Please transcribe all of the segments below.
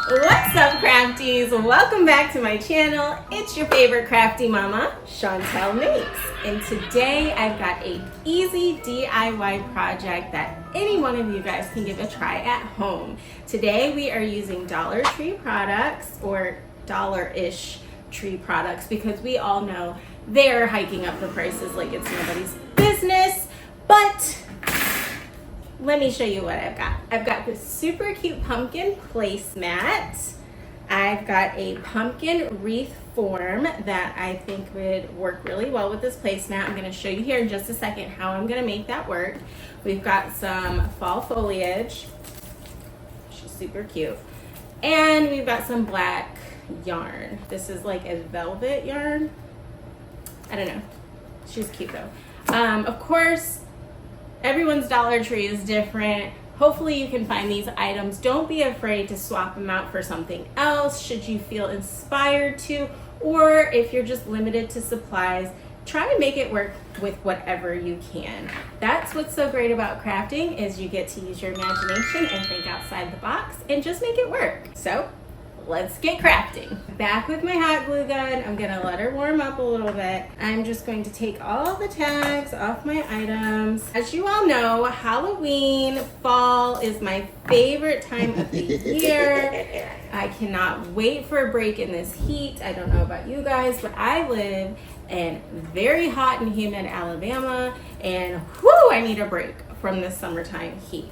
What's up, crafties? Welcome back to my channel. It's your favorite crafty mama, Chantel Makes. And today I've got an easy DIY project that any one of you guys can give a try at home. Today we are using Dollar Tree products, or dollar-ish tree products, because we all know they're hiking up the prices like it's nobody's business. But let me show you what I've got. I've got this super cute pumpkin placemat. I've got a pumpkin wreath form that I think would work really well with this placemat. I'm gonna show you here in just a second how I'm gonna make that work. We've got some fall foliage. She's super cute. And we've got some black yarn. This is like a velvet yarn. I don't know. She's cute though. Of course, everyone's Dollar Tree is different. Hopefully you can find these items. Don't be afraid to swap them out for something else should you feel inspired to, or if you're just limited to supplies, try to make it work with whatever you can. That's what's so great about crafting, is you get to use your imagination and think outside the box and just make it work. So let's get crafting. Back with my hot glue gun. I'm gonna let her warm up a little bit. I'm just going to take all the tags off my items. As you all know, Halloween, fall is my favorite time of the year. I cannot wait for a break in this heat. I don't know about you guys, but I live in very hot and humid Alabama, and whoo, I need a break from the summertime heat.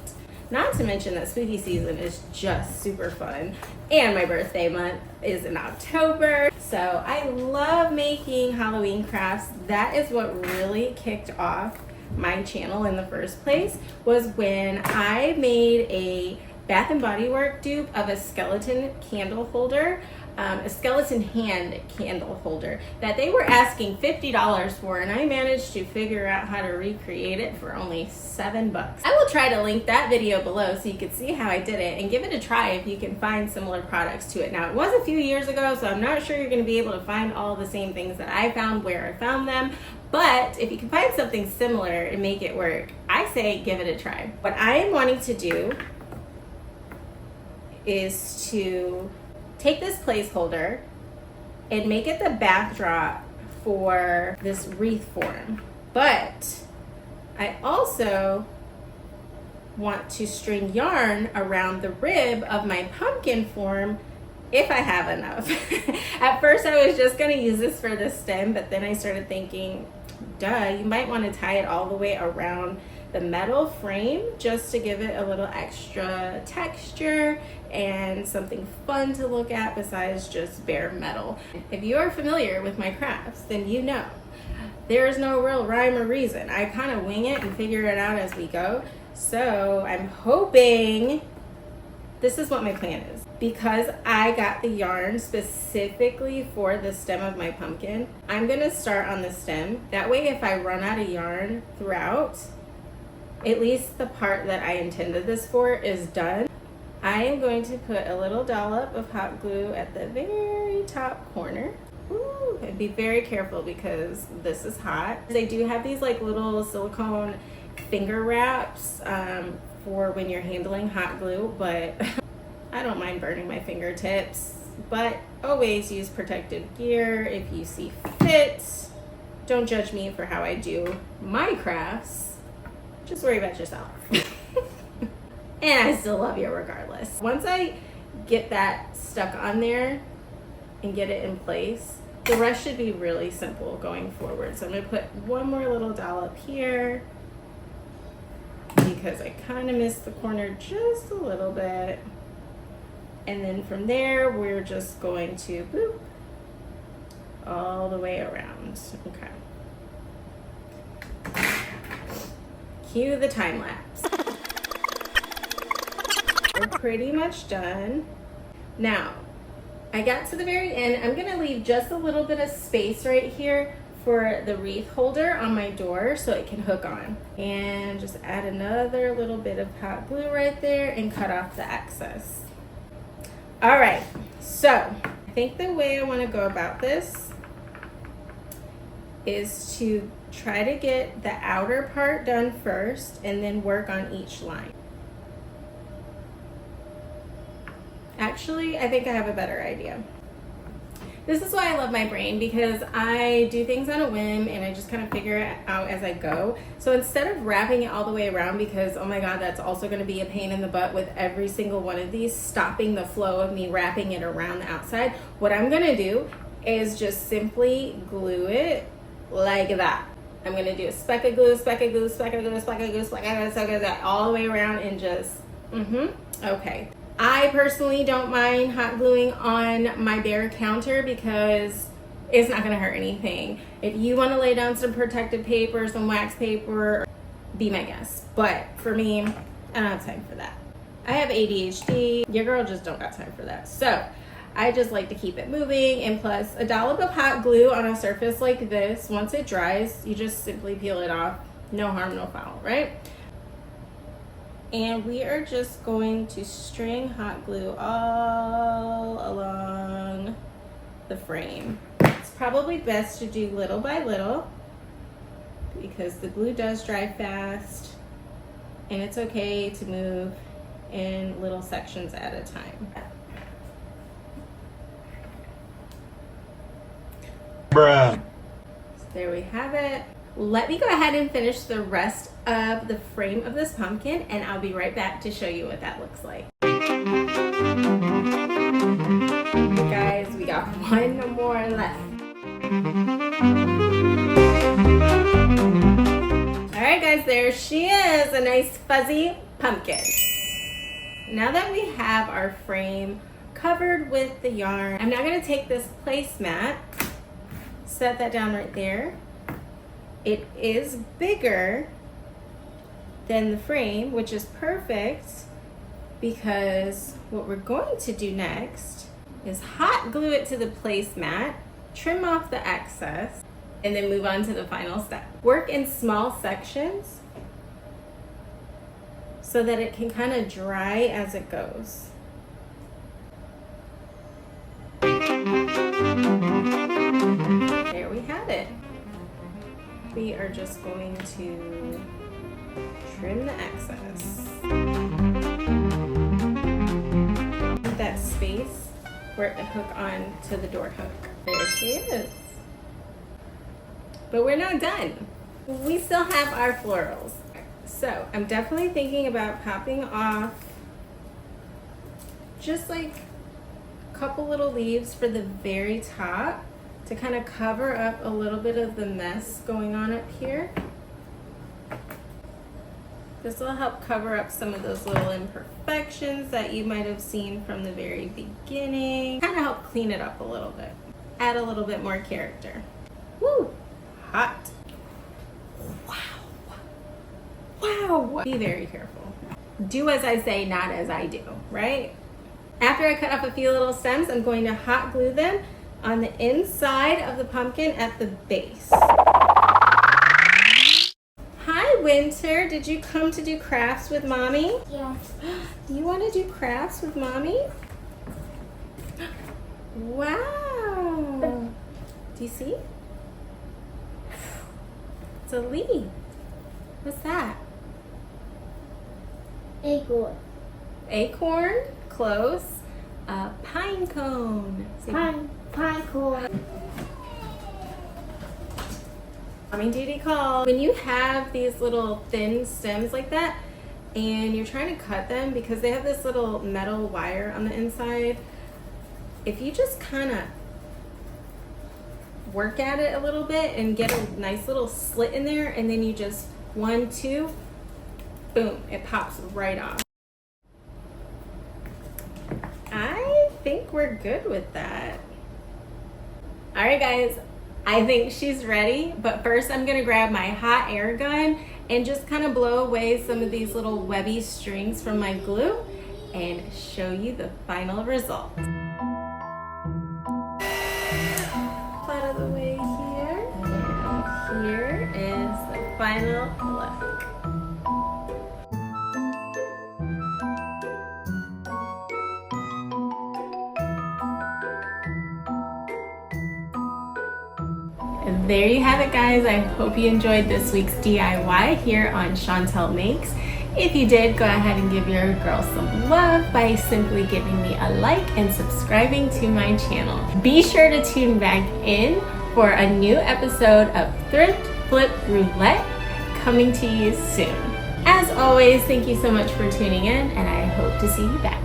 Not to mention that spooky season is just super fun, and my birthday month is in October. So I love making Halloween crafts. That is what really kicked off my channel in the first place, was when I made a Bath and Body Works dupe of a skeleton candle holder, a skeleton hand candle holder that they were asking $50 for, and I managed to figure out how to recreate it for only $7. I will try to link that video below so you can see how I did it and give it a try if you can find similar products to it. Now, it was a few years ago, so I'm not sure you're going to be able to find all the same things that I found where I found them, but if you can find something similar and make it work, I say give it a try. What I am wanting to do is to take this placeholder and make it the backdrop for this wreath form. But I also want to string yarn around the rib of my pumpkin form if I have enough. At first I was just gonna use this for the stem, but then I started thinking, duh, you might want to tie it all the way around the metal frame just to give it a little extra texture and something fun to look at besides just bare metal. If you are familiar with my crafts, then you know there is no real rhyme or reason. I kind of wing it and figure it out as we go. So I'm hoping this is what my plan is. Because I got the yarn specifically for the stem of my pumpkin, I'm gonna start on the stem. That way if I run out of yarn throughout, at least the part that I intended this for is done. I am going to put a little dollop of hot glue at the very top corner. Ooh, and be very careful because this is hot. They do have these like little silicone finger wraps for when you're handling hot glue, but I don't mind burning my fingertips. But always use protective gear if you see fit. Don't judge me for how I do my crafts. Just worry about yourself. And I still love you regardless. Once I get that stuck on there and get it in place, the rest should be really simple going forward. So I'm gonna put one more little dollop here because I kind of missed the corner just a little bit. And then from there, we're just going to boop all the way around. Okay. Cue the time lapse. We're pretty much done. Now, I got to the very end. I'm gonna leave just a little bit of space right here for the wreath holder on my door so it can hook on. And just add another little bit of hot glue right there and cut off the excess. All right, so I think the way I wanna go about this is to try to get the outer part done first and then work on each line. actually, I think I have a better idea. This is why I love my brain, because I do things on a whim and I just kind of figure it out as I go. So instead of wrapping it all the way around, because oh my god, that's also going to be a pain in the butt with every single one of these, stopping the flow of me wrapping it around the outside, what I'm going to do is just simply glue it like that. I'm going to do a speck of glue, speck of glue, speck of glue, speck of glue, speck of glue, speck of glue, all the way around, and just, okay. I personally don't mind hot gluing on my bare counter because it's not going to hurt anything. If you want to lay down some protective paper, some wax paper, be my guest. But for me, I don't have time for that. I have ADHD. Your girl just don't got time for that. So I just like to keep it moving. And plus, a dollop of hot glue on a surface like this, once it dries, you just simply peel it off. No harm, no foul, right? And we are just going to string hot glue all along the frame. It's probably best to do little by little because the glue does dry fast, and it's okay to move in little sections at a time. Bruh. So there we have it. Let me go ahead and finish the rest of the frame of this pumpkin, and I'll be right back to show you what that looks like. Guys, we got one more left. All right, guys, there she is, a nice fuzzy pumpkin. Now that we have our frame covered with the yarn, I'm now going to take this placemat, set that down right there. It is bigger than the frame, which is perfect because what we're going to do next is hot glue it to the placemat, trim off the excess, and then move on to the final step. Work in small sections so that it can kind of dry as it goes. There we have it. We are just going to trim the excess. That space where it can hook on to the door hook. There she is. But we're not done. We still have our florals. So I'm definitely thinking about popping off just like a couple little leaves for the very top to kind of cover up a little bit of the mess going on up here. This will help cover up some of those little imperfections that you might have seen from the very beginning. Kind of help clean it up a little bit. Add a little bit more character. Woo! Hot. Wow. Wow. Be very careful. Do as I say, not as I do, right? After I cut off a few little stems, I'm going to hot glue them on the inside of the pumpkin at the base. Hi, Winter. Did you come to do crafts with Mommy? Yeah. You want to do crafts with Mommy? Wow. Do you see? It's a leaf. What's that? Acorn. Acorn? Close. A pine cone. Say Pine cone. Mommy duty call. When you have these little thin stems like that and you're trying to cut them because they have this little metal wire on the inside, if you just kind of work at it a little bit and get a nice little slit in there, and then you just 1, 2, boom, it pops right off. I think we're good with that. All right, guys, I think she's ready, but first I'm gonna grab my hot air gun and just kind of blow away some of these little webby strings from my glue and show you the final result. Out of the way here. Here is the final look. And there you have it, guys. I hope you enjoyed this week's DIY here on Chantel Makes. If you did, go ahead and give your girl some love by simply giving me a like and subscribing to my channel. Be sure to tune back in for a new episode of Thrift Flip Roulette coming to you soon. As always, thank you so much for tuning in, and I hope to see you back.